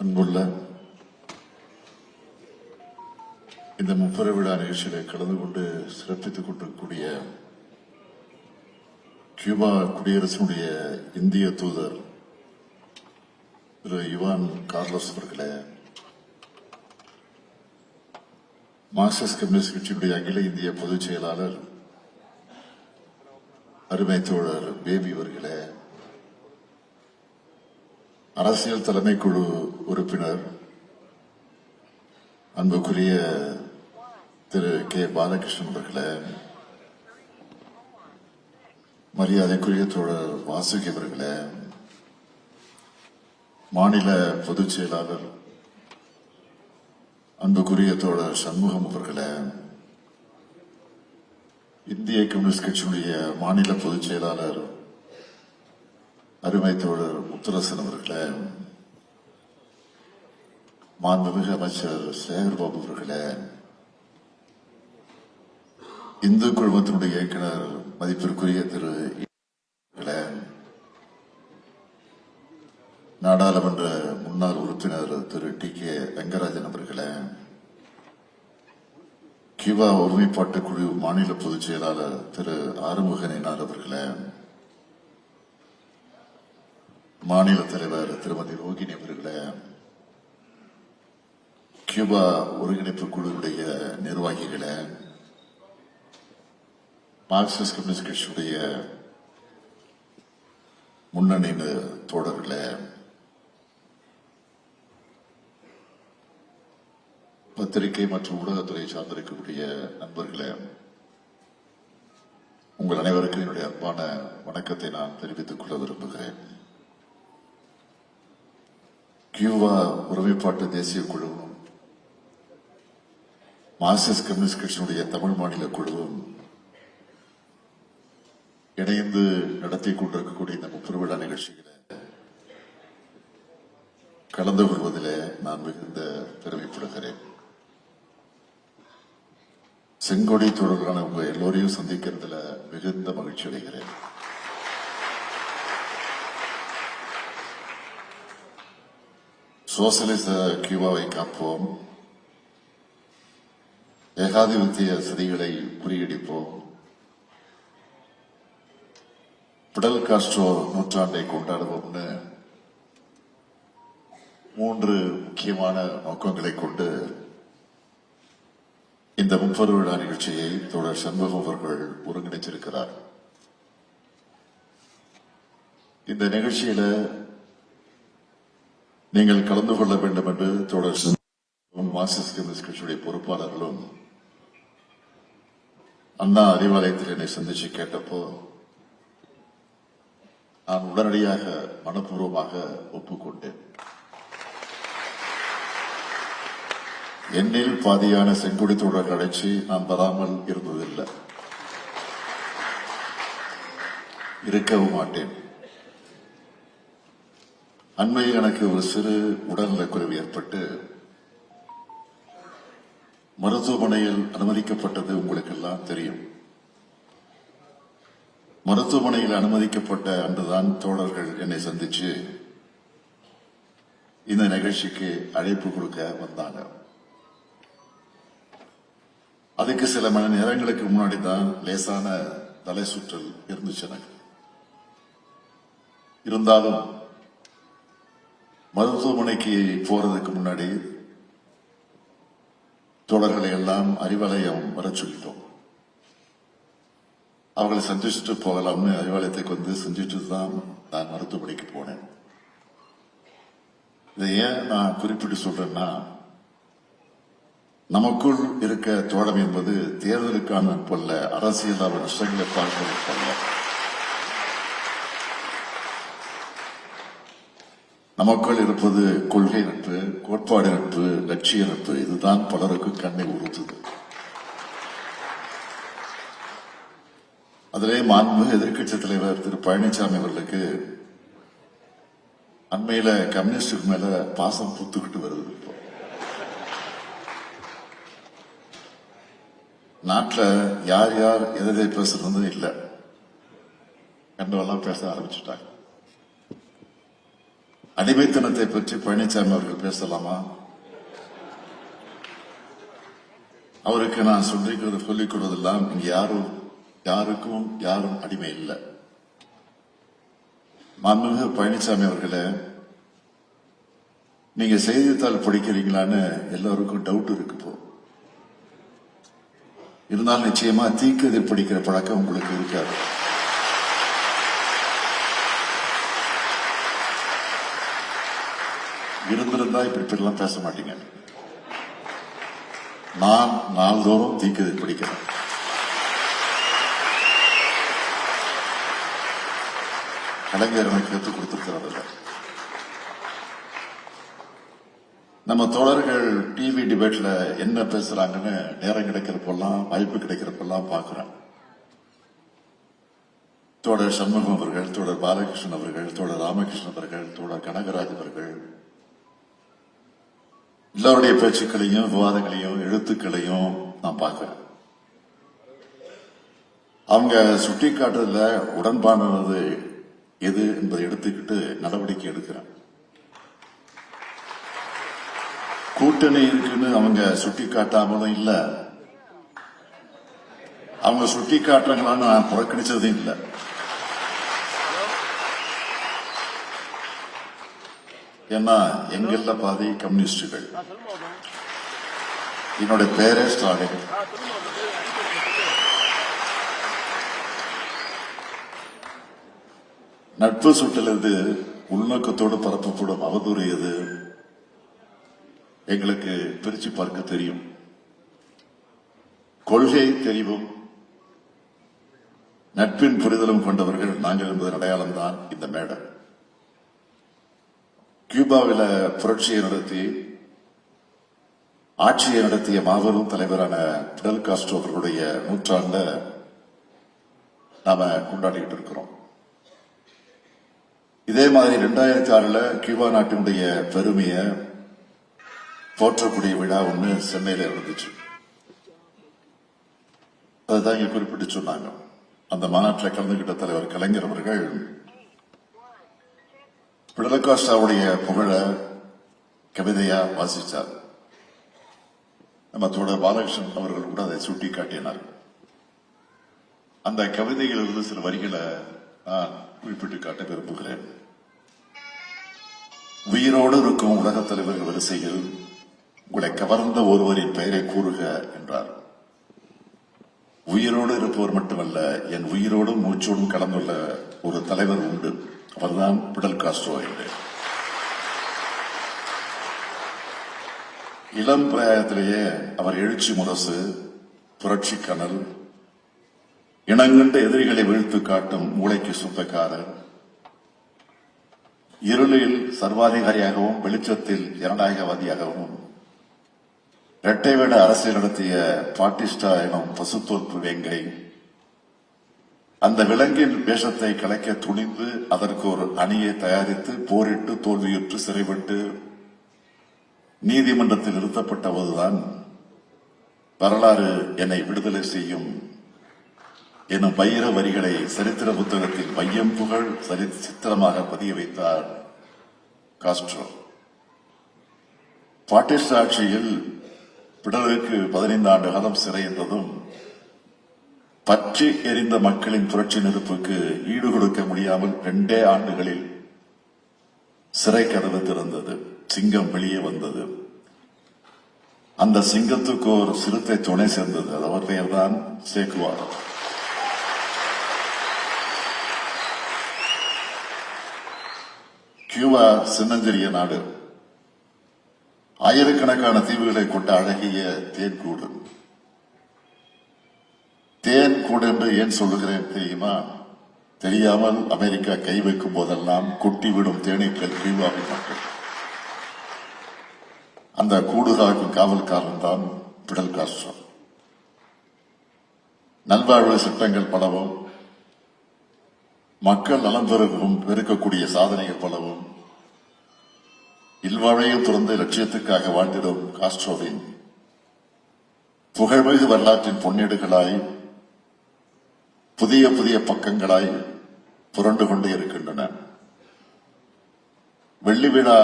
அன்புள்ள இந்த முப்பெரு விழா நிகழ்ச்சியில கலந்து கொண்டு சிறப்பித்துக் கொண்டிருக்கக்கூடிய கியூபா குடியரசுடைய இந்திய தூதர் திரு யுவான் கார்லோஸ் அவர்களே, மார்க்சிஸ்ட் கம்யூனிஸ்ட் கட்சியுடைய அகில இந்திய பொதுச் செயலாளர் அருமை தோழர் பேபி அவர்களே, அரசியல் தலைமை குழு உறுப்பினர் அன்புக்குரிய திரு கே பாலகிருஷ்ணன் அவர்களே, மரியாதைக்குரிய தோழர் வாசுகி அவர்களே, மாநில பொதுச் செயலாளர் அன்புக்குரிய தோழர் சண்முகம் அவர்களே, இந்திய கம்யூனிஸ்ட் கட்சியுடைய மாநில பொதுச் செயலாளர் அருமை தோழர் முத்துரசன் அவர்களே, மாண்புமிகு அமைச்சர் சேகர்பாபு அவர்களே, இந்து குழுமத்தினுடைய இயக்குனர் மதிப்பிற்குரிய திரு நாடாளுமன்ற முன்னாள் உறுப்பினர் திரு டி கே ரங்கராஜன் அவர்களே, கியூபா ஒருமைப்பாட்டு குழு மாநில பொதுச் செயலாளர் திரு ஆறுமுகனினார் அவர்களே, மாநில தலைவர் திருமதி ரோகிணி அவர்களே, கியூபா ஒருங்கிணைப்பு குழுவுடைய நிர்வாகிகளே, மார்க்சிஸ்ட் கம்யூனிஸ்ட் கட்சியுடைய முன்னணி தோழர்களே, பத்திரிகை மற்றும் ஊடகத்துறை சார்ந்திருக்கக்கூடிய நண்பர்களே, உங்கள் அனைவருக்கும் என்னுடைய அன்பான வணக்கத்தை நான் தெரிவித்துக் கொள்ள விரும்புகிறேன். கியூபா ஒருமைப்பாட்டு தேசிய குழுவும் மார்க்சிஸ்ட் கம்யூனிஸ்ட் கட்சியினுடைய தமிழ் மாநில குழுவும் இணைந்து நடத்தி கொண்டிருக்கக்கூடிய இந்த முப்பெரு விழா நிகழ்ச்சிகளை கலந்து கொள்வதிலே நான் மிகுந்த பெருமைப்படுகிறேன். செங்கொடி தொடர்பான உங்க எல்லோரையும் சந்திக்கிறதுல மிகுந்த மகிழ்ச்சி அடைகிறேன். சோசலிச கியூபாவை காப்போம், ஏகாதிபத்திய சதிகளை முறியடிப்போம், பிடல் காஸ்ட்ரோ நூற்றாண்டை கொண்டாடுவோம்னு 3 முக்கியமான நோக்கங்களை கொண்டு இந்த முப்பெரு விழா நிகழ்ச்சியை தோழர் சண்முகம் அவர்கள் ஒருங்கிணைத்திருக்கிறார். இந்த நிகழ்ச்சியில நீங்கள் கலந்து கொள்ள வேண்டும் என்று தோழர் மார்க்சிஸ்ட் கம்யூனிஸ்ட் கட்சியுடைய பொறுப்பாளர்களும் அண்ணா அறிவாலயத்தில் என்னை சந்திச்சு கேட்டப்போ நான் உடனடியாக மனப்பூர்வமாக ஒப்புக்கொண்டேன். எண்ணில் பாதியான செங்கொடி தோழர் அழைச்சி நான் வராமல் இருந்ததில்லை, இருக்கவும் மாட்டேன். அண்மையில் எனக்கு ஒரு சிறு உடல்நலக்குறைவு ஏற்பட்டு மருத்துவமனையில் அனுமதிக்கப்பட்டது உங்களுக்கு எல்லாம் தெரியும். மருத்துவமனையில் அனுமதிக்கப்பட்ட அன்றுதான் தோழர்கள் என்னை சந்திச்சு இந்த நிகழ்ச்சிக்கு அழைப்பு கொடுக்க வந்தாங்க. அதுக்கு சில மணி நேரங்களுக்கு முன்னாடி தான் லேசான தலை சுற்றல் இருந்துச்சு எனக்கு. இருந்தாலும் மருத்துவமனைக்கு போறதுக்கு முன்னாடி தோழர்களை எல்லாம் அறிவாலயம் வர சொல்லிட்டோம். அவர்களை சந்திச்சுட்டு போகலாம்னு அறிவாலயத்துக்கு வந்து செஞ்சுட்டு தான் நான் மருத்துவமனைக்கு போனேன். இதை ஏன் நான் குறிப்பிட்டு சொல்றேன்னா, நமக்குள் இருக்க தோழமை என்பது தேர்தலுக்கான நட்பல்ல, அரசியல் விஷயங்களை பார்ப்பதற்கல்ல. நமக்குள் இருப்பது கொள்கை நட்பு, கோட்பாடு நட்பு, லட்சிய நட்பு. இதுதான் பலருக்கு கண்ணை உறுத்துது. அதிலே மாண்புமிகு எதிர்க்கட்சி தலைவர் திரு பழனிசாமி அவர்களுக்கு அண்மையில கம்யூனிஸ்டுக்கு மேல பாசம் பூத்துக்கிட்டு வருது. இப்போ நாட்டில் யார் யார் எதை பேசுறது இல்லை, கண்டவெல்லாம் பேச ஆரம்பிச்சுட்டாங்க. அடிமைத்தனத்தை பற்றி பழனிசாமி அவர்கள் பேசலாமா? அவருக்கு நான் சொல்லிக் கொடுவதெல்லாம் இங்க யாருக்கும் யாரும் அடிமை இல்லை. மாண்புமிகு பழனிசாமி அவர்களே, நீங்க செய்தித்தாள் படிக்கிறீங்களான்னு எல்லாருக்கும் டவுட் இருக்கு. இப்போ இருந்தாலும் நிச்சயமா தீக்கதிர் படிக்கிற பழக்கம் உங்களுக்கு இருக்காது. இருந்திருந்தா இப்படிலாம் பேச மாட்டீங்க. நான் நாள்தோறும் தீக்கதிர் படிக்கிறேன். கலைஞர் எனக்கு கற்றுக் கொடுத்திருக்கிறதில்ல. நம்ம தோழர்கள் டிவி டிபேட்ல என்ன பேசுறாங்கன்னு நேரம் கிடைக்கிறப்பெல்லாம், வாய்ப்பு கிடைக்கிறப்பெல்லாம் பார்க்கிறேன். தோழர் சண்முகம் அவர்கள், தோழர் பாலகிருஷ்ணன் அவர்கள், தோழர் ராமகிருஷ்ணன் அவர்கள், தோழர் கனகராஜ் அவர்கள் எல்லாருடைய பேச்சுக்களையும் விவாதங்களையும் எழுத்துக்களையும் நான் பார்க்கிறேன். அவங்க சுட்டி காட்டுறதுல உடன்பாடானது எது என்பதை எடுத்துக்கிட்டு நடவடிக்கை எடுக்கிறேன். கூட்டணி இருக்குன்னு அவங்க சுட்டி காட்டாமலும் இல்ல, அவங்க சுட்டி காட்டுறாங்களான்னு நான் புறக்கணிச்சதும் இல்லை. ஏன்னா எங்கெல்ல பாதி கம்யூனிஸ்டுகள். என்னோட பேரே ஸ்டாலின். நட்பு சுட்டலது உள்நோக்கத்தோடு பரப்பப்படும் அவதூறு எது எங்களுக்கு பிரிச்சு பார்க்க தெரியும். கொள்கை தெரிவும் நட்பின் புரிதலும் கொண்டவர்கள் நாங்கள் என்பதன் அடையாளம் தான் இந்த மேடை. கியூபாவில புரட்சியை நடத்தி ஆட்சியை நடத்திய மாபெரும் தலைவரான பிடல் காஸ்ட்ரோ அவர்களுடைய நூற்றாண்ட நாம கொண்டாடிட்டு இருக்கிறோம். இதே மாதிரி 2006 கியூபா நாட்டினுடைய பெருமையை போற்றக்கூடிய விழா ஒண்ணு சென்னையில இருந்துச்சு. அதுதான் இங்க குறிப்பிட்டு சொன்னாங்க. அந்த மாநாட்டில் கலந்துகிட்ட தலைவர் கலைஞர் அவர்கள் பிடல் காஸ்ட்ரோவுடைய புகழ கவிதையா வாசிச்சார். நம்ம தோழர் பாலகிருஷ்ணன் அவர்கள் கூட அதை சுட்டி காட்டினார். அந்த கவிதையிலிருந்து சில வரிகளை நான் குறிப்பிட்டு காட்ட விரும்புகிறேன். உயிரோடு இருக்கும் உலகத் தலைவர்கள் வரிசையில் உங்களை கவர்ந்த ஒருவரின் பெயரை கூறுக என்றார். உயிரோடு இருப்பவர் மட்டுமல்ல, என் உயிரோடும் மூச்சோடும் கலந்துள்ள ஒரு தலைவர் உண்டு, அவர்தான் பிடல் காஸ்ட்ரோ என்று. இளம் பிராயத்திலேயே அவர் எழுச்சி முரசு, புரட்சி கனல், இனங்கண்ட எதிரிகளை வீழ்த்து காட்டும் மூளைக்கு சொந்தக்காரர், இருளில் சர்வாதிகாரியாகவும் வெளிச்சத்தில் ஜனநாயகவாதியாகவும் இரட்டை வேட அரசியல் நடத்திய பாட்டிஸ்டா எனும் பசுத்தோற்பு வேங்கை, அந்த விலங்கின் வேஷத்தை கலைக்க துணிந்து அதற்கு ஒரு அணியை தயாரித்து போரிட்டு தோல்வியுற்று சிறைப்பட்டு நீதிமன்றத்தில் நிறுத்தப்பட்ட போதுதான் வரலாறு என்னை விடுதலை செய்யும் எனும் வைர வரிகளை சரித்திர புத்தகத்தில் மையம் புகழ் சித்திரமாக பதிய வைத்தார் காஸ்ட்ரோ. பாட்டிஸ்டா ஆட்சியில் பிடலுக்கு 15 ஆண்டு காலம் சிறை இருந்ததும் பற்றி எரிந்த மக்களின் புரட்சி நெருப்புக்கு ஈடு கொடுக்க முடியாமல் 2 ஆண்டுகளில் சிறை கதவு திறந்தது. சிங்கம் வெளியே வந்தது. அந்த சிங்கத்துக்கு ஒரு சிறுத்தை துணை சேர்ந்தது. அவர் பெயர்தான் சேக்குவார். கியூபா சின்னஞ்சிறிய நாடு. ஆயிரக்கணக்கான தீவுகளை கொண்ட அழகிய தேன்கூடு. தேன்கூடு என்று ஏன் சொல்லுகிறேன் தெரியுமா? தெரியாமல் அமெரிக்கா கை வைக்கும் போதெல்லாம் கொட்டிவிடும் தேனீக்கள் கியூபாவின் மக்கள். அந்த கூடுகாக்கும் காவல்காரன் தான் பிடல் காஸ்ட்ரோ. நல்வாழ்வு சட்டங்கள் பலவும், மக்கள் நலம் பெருக்கக்கூடிய சாதனைகள் பலவும், இல்வாழையும் துறந்த லட்சியத்துக்காக வாழ்ந்திடும் காஸ்ட்ரோவின் புகழ்மிகு வரலாற்றின் பொன்னேடுகளாய் புதிய புதிய பக்கங்களாய் புரண்டு கொண்டே இருக்கின்றன. வெள்ளி விழா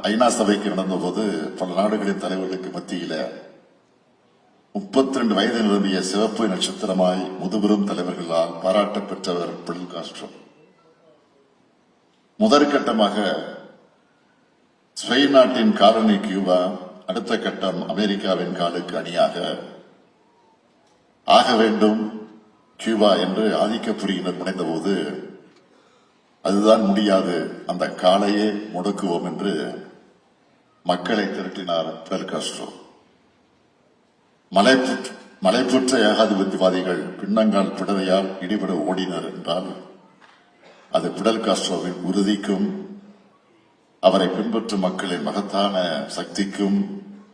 ஐநா சபைக்கு நடந்தபோது பல நாடுகளின் தலைவர்களுக்கு மத்தியில 32 வயது நிரம்பிய சிவப்பு நட்சத்திரமாய் முதுபெரும் தலைவர்களால் பாராட்ட பெற்றவர் பிடல் காஸ்ட்ரோ. முதற்கட்டமாக ஸ்பெயின் நாட்டின் காலனி கியூபா, அடுத்த கட்டம் அமெரிக்காவின் காலுக்கு அணியாக ஆக வேண்டும் கியூபா என்று ஆதிக்க புரியினர் முனைந்தபோது அதுதான் முடியாது, அந்த காலையே முடக்குவோம் என்று மக்களை திரட்டினார் பிடல் காஸ்ட்ரோ. மலைப்புற்ற ஏகாதிபத்தியவாதிகள் பின்னங்கால் பிடரையால் இடிபட ஓடினர் என்றால் அது பிடல் காஸ்ட்ரோவின் உறுதிக்கும் அவரை பின்பற்றும் மக்களின் மகத்தான சக்திக்கும்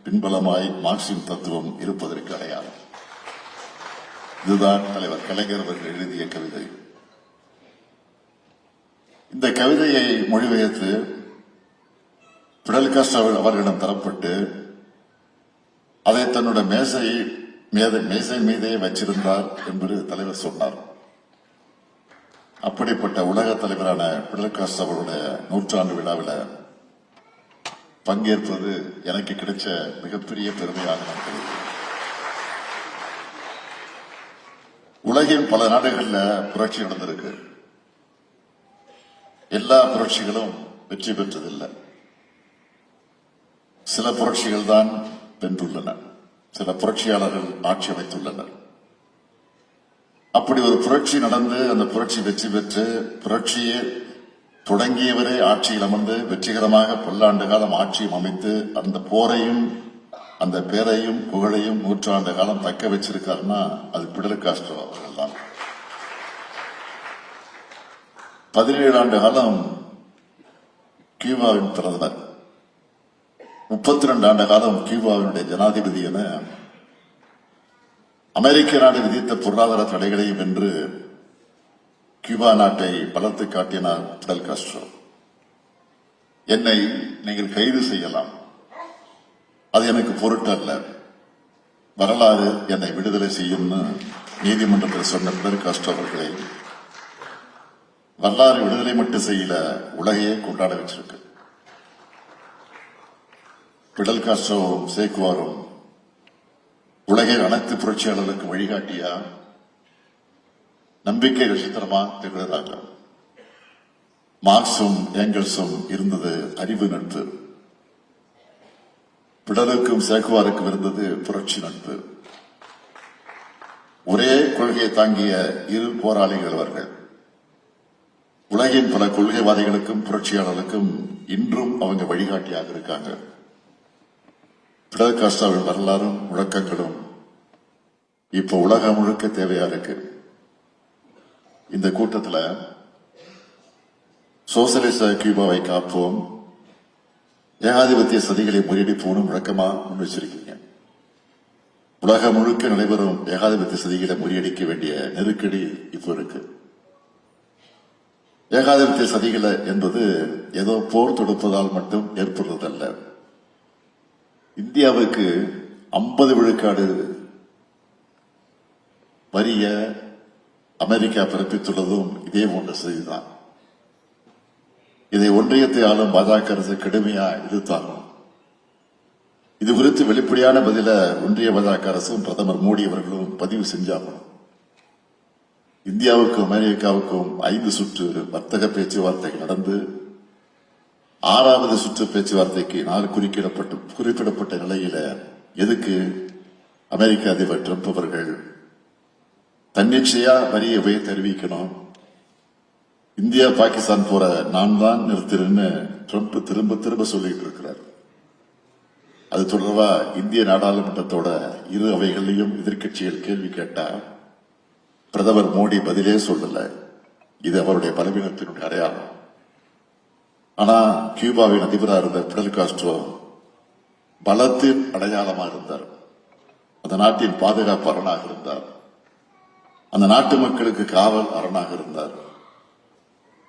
பின்பலமாய் மார்க்சின் தத்துவம் இருப்பதற்கு அடையாளம். இதுதான் தலைவர் கலைஞர் அவர்கள் எழுதிய கவிதை. இந்த கவிதையை மொழிபெயர்த்து பிடல் காஸ்ட்ரோ அவர்களிடம் தரப்பட்டு அதை தன்னுடைய மேசை மீதே வச்சிருந்தார் என்று தலைவர் சொன்னார். அப்படிப்பட்ட உலக தலைவரான பிடல் காஸ்ட்ரோ அவருடைய 100ஆண்டு விழாவில் பங்கேற்பது எனக்கு கிடைச்ச மிகப்பெரிய பெருமையாக நான் கருதுகிறேன். உலகின் பல நாடுகளில் புரட்சி நடந்திருக்கு. எல்லா புரட்சிகளும் வெற்றி பெற்றதில்லை. சில புரட்சிகள் தான் வென்றுள்ளன, சில புரட்சியாளர்கள் ஆட்சி அமைத்துள்ளனர். அப்படி ஒரு புரட்சி நடந்து அந்த புரட்சி வெற்றி பெற்று புரட்சியை தொடங்கியவரே ஆட்சியில் அமர்ந்து வெற்றிகரமாக பல்லாண்டு காலம் ஆட்சியும் அமைத்து அந்த போரையும் அந்த பேரையும் புகழையும் 100ஆண்டு காலம் தக்க வச்சிருக்காருன்னா அது பிடல் காஸ்ட்ரோ அவர்கள் தான். 17 ஆண்டு காலம் கியூபாவின் பிரதமர், 32 ஆண்டு காலம் கியூபாவினுடைய ஜனாதிபதி என அமெரிக்க நாடு விதித்த பொருளாதார தடைகளையும் வென்று கியூபா நாட்டை பலத்து காட்டினார் பிடல் காஸ்ட்ரோ. என்னை நீங்கள் கைது செய்யலாம், அது எனக்கு பொருட்டல்ல, வரலாறு என்னை விடுதலை செய்யும்னு நீதிமன்றத்தில் சொன்ன பிடல் காஸ்ட்ரோ அவர்களை வரலாறு விடுதலை மட்டும் செய்யல, உலகையே கொண்டாட வச்சிருக்கு. பிடல் காஸ்ட்ரோவும் சேக்குவாரும் உலகில் அனைத்து புரட்சியாளர்களுக்கு வழிகாட்டியா நம்பிக்கை நட்சத்திரமா திகழ்கிறாங்க. மார்க்சும் ஏங்கல்ஸும் இருந்தது அறிவு நட்பு, பிடலுக்கும் சேக்குவாருக்கும் இருந்தது புரட்சி நட்பு. ஒரே கொள்கையை தாங்கிய இரு போராளிகள் அவர்கள். உலகின் பல கொள்கைவாதிகளுக்கும் புரட்சியாளர்களுக்கும் இன்றும் அவங்க வழிகாட்டியாக இருக்காங்க. பிடல் காஸ்ட்ரோவின் வரலாறும் முழக்கங்களும் இப்ப உலகம் முழுக்க தேவையா இருக்கு. இந்த கூட்டத்தில் சோசலிச கியூபாவை காப்போம், ஏகாதிபத்திய சதிகளை முறியடிப்போம் முழக்கமா முன் வச்சிருக்கீங்க. உலகம் முழுக்க நடைபெறும் ஏகாதிபத்திய சதிகளை முறியடிக்க வேண்டிய நெருக்கடி இப்போ இருக்கு. ஏகாதிபத்திய சதிகளை என்பது ஏதோ போர் தொடுப்பதால் மட்டும் ஏற்படுவதல்ல. இந்தியாவுக்கு 50 விழுக்காடு வரிய அமெரிக்கா பிறப்பித்துள்ளதும் இதே போன்ற செய்திதான். இதை ஒன்றியத்தை ஆளும் பாஜக அரசு கடுமையா எதிர்த்தாகும். இது குறித்து வெளிப்படையான பதில ஒன்றிய பாஜக அரசும் பிரதமர் மோடி அவர்களும் பதிவு செஞ்சாகும். இந்தியாவுக்கும் அமெரிக்காவுக்கும் 5 சுற்று வர்த்தக பேச்சுவார்த்தைகள் நடந்து 6வது சுற்று பேச்சுவார்த்தைக்கு நாள் குறிப்பிடப்பட்ட நிலையில எதுக்கு அமெரிக்க அதிபர் டிரம்ப் அவர்கள் தன்னிச்சையா வரியை உயர்த்தி அறிவிக்கணும், இந்தியா பாகிஸ்தான் போற நான் தான் நிறுத்தினு ட்ரம்ப் திரும்ப திரும்ப சொல்லிட்டு இருக்கிறார். அது தொடர்பா இந்திய நாடாளுமன்றத்தோட இரு அவைகளிலும் எதிர்க்கட்சிகள் கேள்வி கேட்டா பிரதமர் மோடி பதிலே சொல்லல. இது அவருடைய பலவீனத்தினுடைய அடையாளம். ஆனா கியூபாவின் அதிபராக இருந்த பிடல் காஸ்ட்ரோ பலத்தின் அடையாளமாக இருந்தார். அந்த நாட்டின் பாதுகாப்பு அரணாக இருந்தார். அந்த நாட்டு மக்களுக்கு காவல் அரணாக இருந்தார்.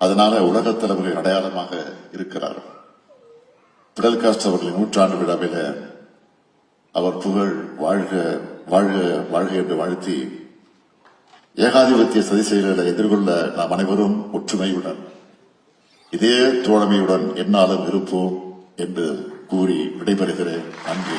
அதனால உலகத் தலைவரின் அடையாளமாக இருக்கிறார். பிடல் காஸ்ட்ரோ அவர்களின் 100ஆண்டு விழாவில் அவர் புகழ் வாழ்க வாழ்க வாழ்க என்று வாழ்த்தி ஏகாதிபத்திய சதி செயல்களை எதிர்கொள்ள நாம் அனைவரும் ஒற்றுமையுடன் இதே தோழமையுடன் என்னாலும் இருப்போம் என்று கூறி விடைபெறுகிறேன். நன்றி.